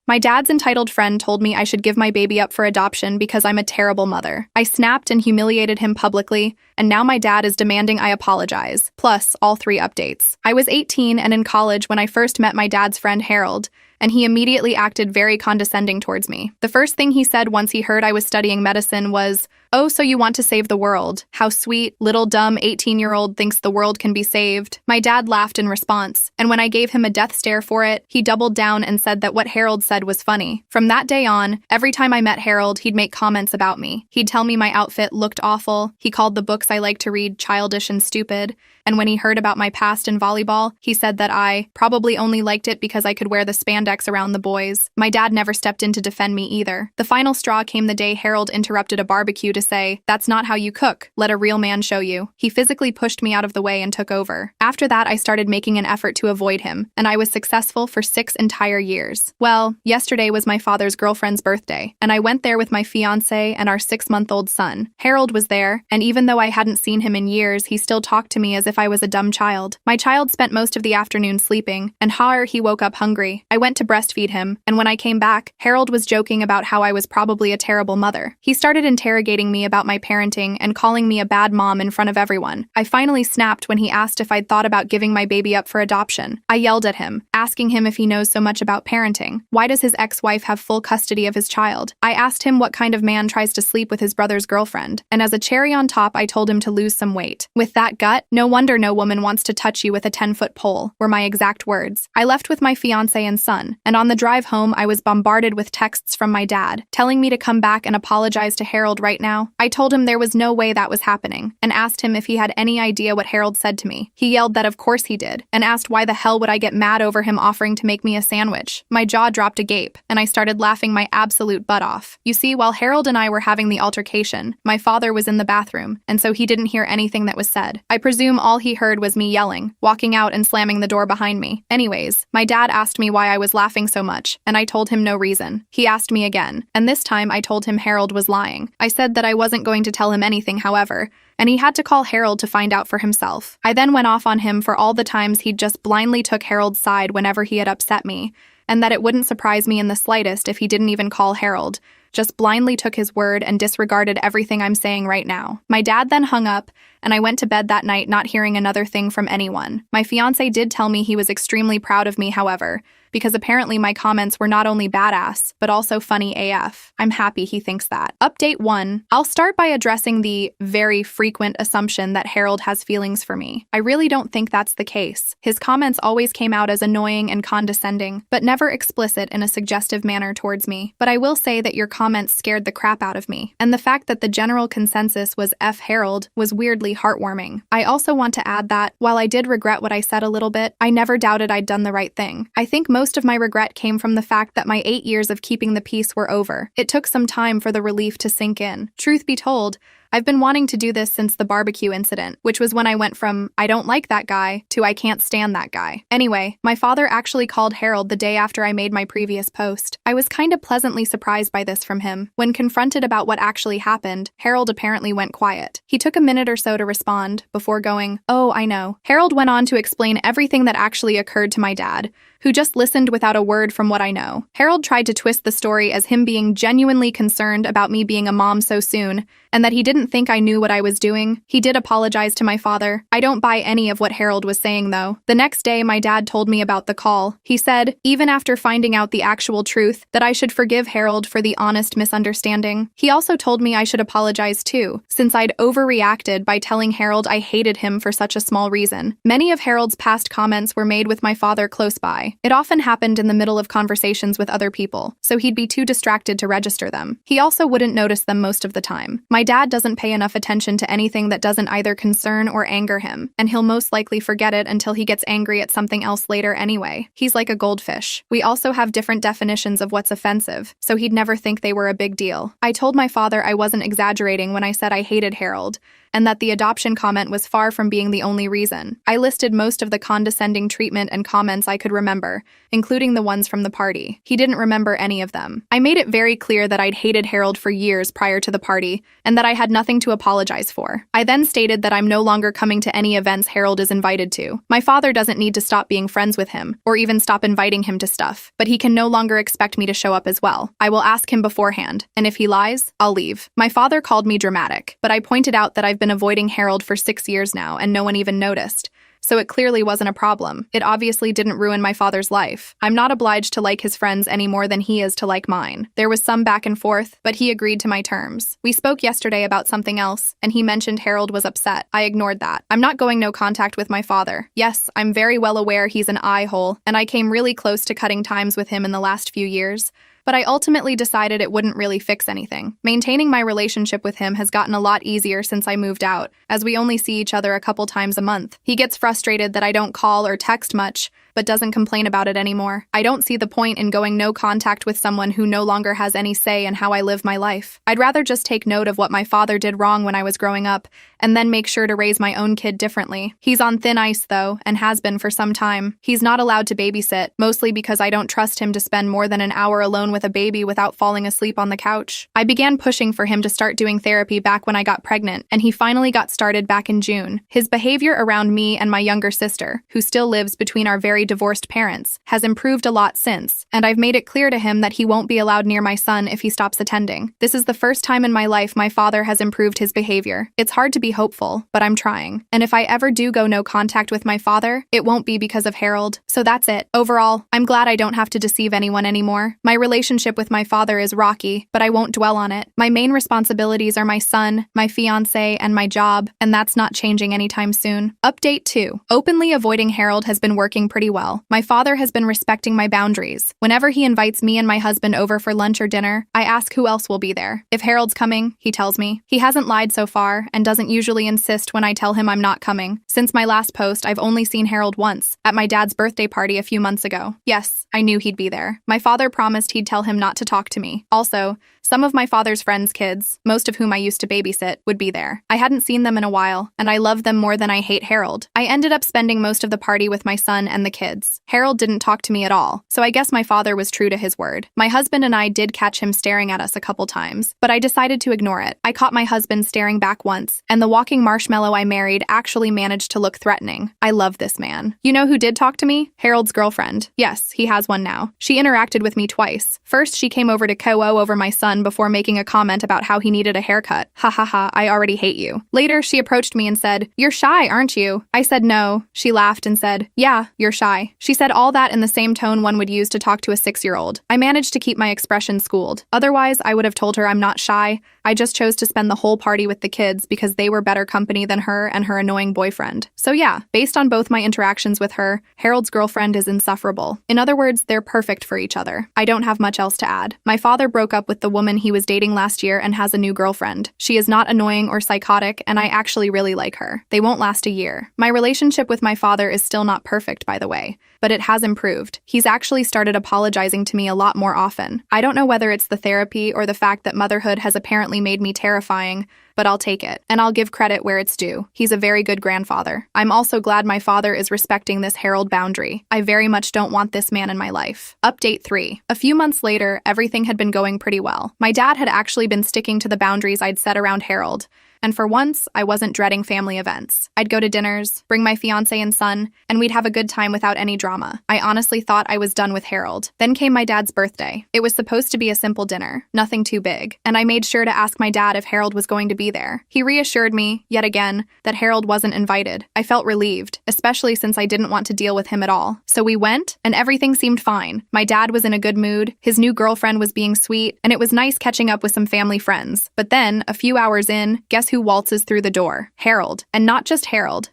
My dad's entitled friend told me I should give my baby up for adoption because I'm a terrible mother. I snapped and humiliated him publicly, and now my dad is demanding I apologize, plus all 3 updates. I was 18 and in college when I first met my dad's friend Harold, and he immediately acted very condescending towards me. The first thing he said once he heard I was studying medicine was, "Oh, so you want to save the world. How sweet, little dumb 18-year-old thinks the world can be saved." My dad laughed in response, and when I gave him a death stare for it, he doubled down and said that what Harold said was funny. From that day on, every time I met Harold, he'd make comments about me. He'd tell me my outfit looked awful, he called the books I like to read childish and stupid, and when he heard about my past in volleyball, he said that I probably only liked it because I could wear the spandex around the boys. My dad never stepped in to defend me either. The final straw came the day Harold interrupted a barbecue to say, "That's not how you cook. Let a real man show you." He physically pushed me out of the way and took over. After that, I started making an effort to avoid him, and I was successful for 6 entire years. Well, yesterday was my father's girlfriend's birthday, and I went there with my fiancé and our 6-month-old son. Harold was there, and even though I hadn't seen him in years, he still talked to me as if I was a dumb child. My child spent most of the afternoon sleeping, and he woke up hungry. I went to breastfeed him, and when I came back, Harold was joking about how I was probably a terrible mother. He started interrogating me about my parenting and calling me a bad mom in front of everyone. I finally snapped when he asked if I'd thought about giving my baby up for adoption. I yelled at him, asking him if he knows so much about parenting. Why does his ex-wife have full custody of his child? I asked him what kind of man tries to sleep with his brother's girlfriend, and as a cherry on top, I told him to lose some weight. "With that gut, no wonder no woman wants to touch you with a 10-foot pole," were my exact words. I left with my fiancé and son, and on the drive home, I was bombarded with texts from my dad, telling me to come back and apologize to Harold right now. I told him there was no way that was happening, and asked him if he had any idea what Harold said to me. He yelled that of course he did, and asked why the hell would I get mad over him offering to make me a sandwich. My jaw dropped agape, and I started laughing my absolute butt off. You see, while Harold and I were having the altercation, my father was in the bathroom, and so he didn't hear anything that was said. I presume all he heard was me yelling, walking out and slamming the door behind me. Anyways, my dad asked me why I was laughing so much, and I told him no reason. He asked me again, and this time I told him Harold was lying. I said that I wasn't going to tell him anything, however, and he had to call Harold to find out for himself. I then went off on him for all the times he'd just blindly took Harold's side whenever he had upset me, and that it wouldn't surprise me in the slightest if he didn't even call Harold, just blindly took his word and disregarded everything I'm saying right now. My dad then hung up, and I went to bed that night not hearing another thing from anyone. My fiancé did tell me he was extremely proud of me, however, because apparently my comments were not only badass, but also funny AF. I'm happy he thinks that. Update 1. I'll start by addressing the very frequent assumption that Harold has feelings for me. I really don't think that's the case. His comments always came out as annoying and condescending, but never explicit in a suggestive manner towards me. But I will say that your comments scared the crap out of me, and the fact that the general consensus was F Harold was weirdly heartwarming. I also want to add that, while I did regret what I said a little bit, I never doubted I'd done the right thing. I think most of my regret came from the fact that my 8 years of keeping the peace were over. It took some time for the relief to sink in. Truth be told, I've been wanting to do this since the barbecue incident, which was when I went from, "I don't like that guy," to "I can't stand that guy." Anyway, my father actually called Harold the day after I made my previous post. I was kind of pleasantly surprised by this from him. When confronted about what actually happened, Harold apparently went quiet. He took a minute or so to respond, before going, "Oh, I know." Harold went on to explain everything that actually occurred to my dad, who just listened without a word from what I know. Harold tried to twist the story as him being genuinely concerned about me being a mom so soon, and that he didn't think I knew what I was doing. He did apologize to my father. I don't buy any of what Harold was saying, though. The next day, my dad told me about the call. He said, even after finding out the actual truth, that I should forgive Harold for the honest misunderstanding. He also told me I should apologize too, since I'd overreacted by telling Harold I hated him for such a small reason. Many of Harold's past comments were made with my father close by. It often happened in the middle of conversations with other people, so he'd be too distracted to register them. He also wouldn't notice them most of the time. My dad doesn't pay enough attention to anything that doesn't either concern or anger him, and he'll most likely forget it until he gets angry at something else later anyway. He's like a goldfish. We also have different definitions of what's offensive, so he'd never think they were a big deal. I told my father I wasn't exaggerating when I said I hated Harold, and that the adoption comment was far from being the only reason. I listed most of the condescending treatment and comments I could remember, including the ones from the party. He didn't remember any of them. I made it very clear that I'd hated Harold for years prior to the party, and that I had nothing to apologize for. I then stated that I'm no longer coming to any events Harold is invited to. My father doesn't need to stop being friends with him, or even stop inviting him to stuff, but he can no longer expect me to show up as well. I will ask him beforehand, and if he lies, I'll leave. My father called me dramatic, but I pointed out that I've been avoiding Harold for 6 years now, and no one even noticed. So it clearly wasn't a problem. It obviously didn't ruin my father's life. I'm not obliged to like his friends any more than he is to like mine. There was some back and forth, but he agreed to my terms. We spoke yesterday about something else, and he mentioned Harold was upset. I ignored that. I'm not going no contact with my father. Yes, I'm very well aware he's an eye-hole, and I came really close to cutting times with him in the last few years. But I ultimately decided it wouldn't really fix anything. Maintaining my relationship with him has gotten a lot easier since I moved out, as we only see each other a couple times a month. He gets frustrated that I don't call or text much, but doesn't complain about it anymore. I don't see the point in going no contact with someone who no longer has any say in how I live my life. I'd rather just take note of what my father did wrong when I was growing up, and then make sure to raise my own kid differently. He's on thin ice, though, and has been for some time. He's not allowed to babysit, mostly because I don't trust him to spend more than an hour alone with a baby without falling asleep on the couch. I began pushing for him to start doing therapy back when I got pregnant, and he finally got started back in June. His behavior around me and my younger sister, who still lives between our very divorced parents, has improved a lot since, and I've made it clear to him that he won't be allowed near my son if he stops attending. This is the first time in my life my father has improved his behavior. It's hard to be hopeful, but I'm trying. And if I ever do go no contact with my father, it won't be because of Harold. So that's it. Overall, I'm glad I don't have to deceive anyone anymore. My relationship with my father is rocky, but I won't dwell on it. My main responsibilities are my son, my fiancé, and my job, and that's not changing anytime soon. Update 2. Openly avoiding Harold has been working pretty well. My father has been respecting my boundaries. Whenever he invites me and my husband over for lunch or dinner, I ask who else will be there. If Harold's coming, he tells me. He hasn't lied so far, and doesn't usually insist when I tell him I'm not coming. Since my last post, I've only seen Harold once, at my dad's birthday party a few months ago. Yes, I knew he'd be there. My father promised he'd tell him not to talk to me. Also, some of my father's friends' kids, most of whom I used to babysit, would be there. I hadn't seen them in a while, and I love them more than I hate Harold. I ended up spending most of the party with my son and the kids. Harold didn't talk to me at all, so I guess my father was true to his word. My husband and I did catch him staring at us a couple times, but I decided to ignore it. I caught my husband staring back once, and the walking marshmallow I married actually managed to look threatening. I love this man. You know who did talk to me? Harold's girlfriend. Yes, he has one now. She interacted with me twice. First, she came over to co-o over my son before making a comment about how he needed a haircut. Ha ha ha, I already hate you. Later, she approached me and said, "You're shy, aren't you?" I said no. She laughed and said, "Yeah, you're shy." She said all that in the same tone one would use to talk to a 6-year-old. I managed to keep my expression schooled. Otherwise, I would have told her I'm not shy. I just chose to spend the whole party with the kids because they were better company than her and her annoying boyfriend. So yeah, based on both my interactions with her, Harold's girlfriend is insufferable. In other words, they're perfect for each other. I don't have much else to add. My father broke up with the woman he was dating last year and has a new girlfriend. She is not annoying or psychotic, and I actually really like her. They won't last a year. My relationship with my father is still not perfect, by the way, but it has improved. He's actually started apologizing to me a lot more often. I don't know whether it's the therapy or the fact that motherhood has apparently made me terrifying, but I'll take it, and I'll give credit where it's due. He's a very good grandfather. I'm also glad my father is respecting this Harold boundary. I very much don't want this man in my life. Update 3. A few months later, everything had been going pretty well. My dad had actually been sticking to the boundaries I'd set around Harold, and for once, I wasn't dreading family events. I'd go to dinners, bring my fiancé and son, and we'd have a good time without any drama. I honestly thought I was done with Harold. Then came my dad's birthday. It was supposed to be a simple dinner, nothing too big, and I made sure to ask my dad if Harold was going to be there. He reassured me, yet again, that Harold wasn't invited. I felt relieved, especially since I didn't want to deal with him at all. So we went, and everything seemed fine. My dad was in a good mood, his new girlfriend was being sweet, and it was nice catching up with some family friends. But then, a few hours in, guess who waltzes through the door? Harold. And not just Harold,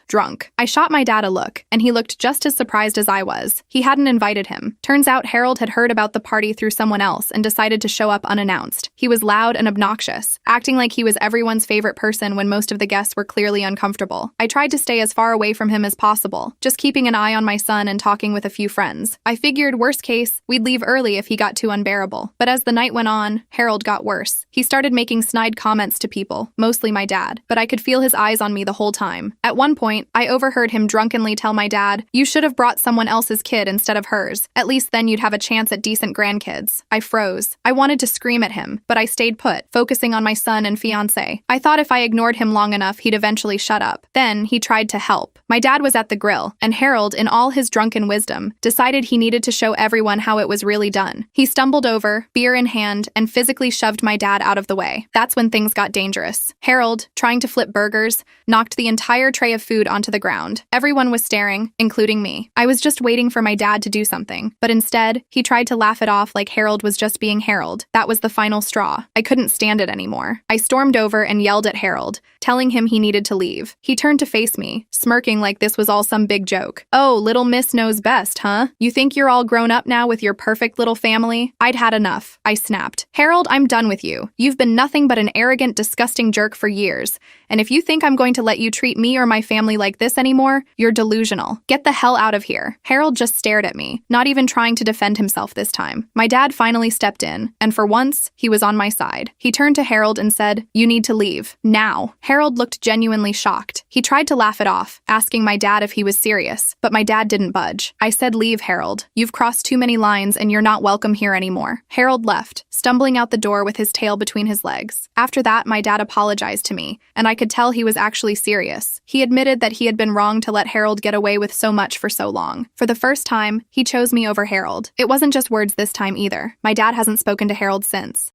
drunk. I shot my dad a look, and he looked just as surprised as I was. He hadn't invited him. Turns out Harold had heard about the party through someone else and decided to show up unannounced. He was loud and obnoxious, acting like he was everyone's favorite person when most of the guests were clearly uncomfortable. I tried to stay as far away from him as possible, just keeping an eye on my son and talking with a few friends. I figured, worst case, we'd leave early if he got too unbearable. But as the night went on, Harold got worse. He started making snide comments to people, mostly my dad, but I could feel his eyes on me the whole time. At one point, I overheard him drunkenly tell my dad, "You should have brought someone else's kid instead of hers. At least then you'd have a chance at decent grandkids." I froze. I wanted to scream at him, but I stayed put, focusing on my son and fiancé. I thought if I ignored him long enough, he'd eventually shut up. Then he tried to help. My dad was at the grill, and Harold, in all his drunken wisdom, decided he needed to show everyone how it was really done. He stumbled over, beer in hand, and physically shoved my dad out of the way. That's when things got dangerous. Harold, trying to flip burgers, knocked the entire tray of food onto the ground. Everyone was staring, including me. I was just waiting for my dad to do something, but instead, he tried to laugh it off like Harold was just being Harold. That was the final straw. I couldn't stand it anymore. I stormed over and yelled at Harold, telling him he needed to leave. He turned to face me, smirking like this was all some big joke. "Oh, little miss knows best, huh? You think you're all grown up now with your perfect little family?" I'd had enough. I snapped. "Harold, I'm done with you. You've been nothing but an arrogant, disgusting jerk for years. And if you think I'm going to let you treat me or my family like this anymore, you're delusional. Get the hell out of here." Harold just stared at me, not even trying to defend himself this time. My dad finally stepped in, and for once, he was on my side. He turned to Harold and said, "You need to leave. Now." Harold looked genuinely shocked. He tried to laugh it off, asking my dad if he was serious, but my dad didn't budge. I said, "Leave, Harold. You've crossed too many lines and you're not welcome here anymore." Harold left, stumbling out the door with his tail between his legs. After that, my dad apologized to me, and I could tell he was actually serious. He admitted that he had been wrong to let Harold get away with so much for so long. For the first time, he chose me over Harold. It wasn't just words this time either. My dad hasn't spoken to Harold since.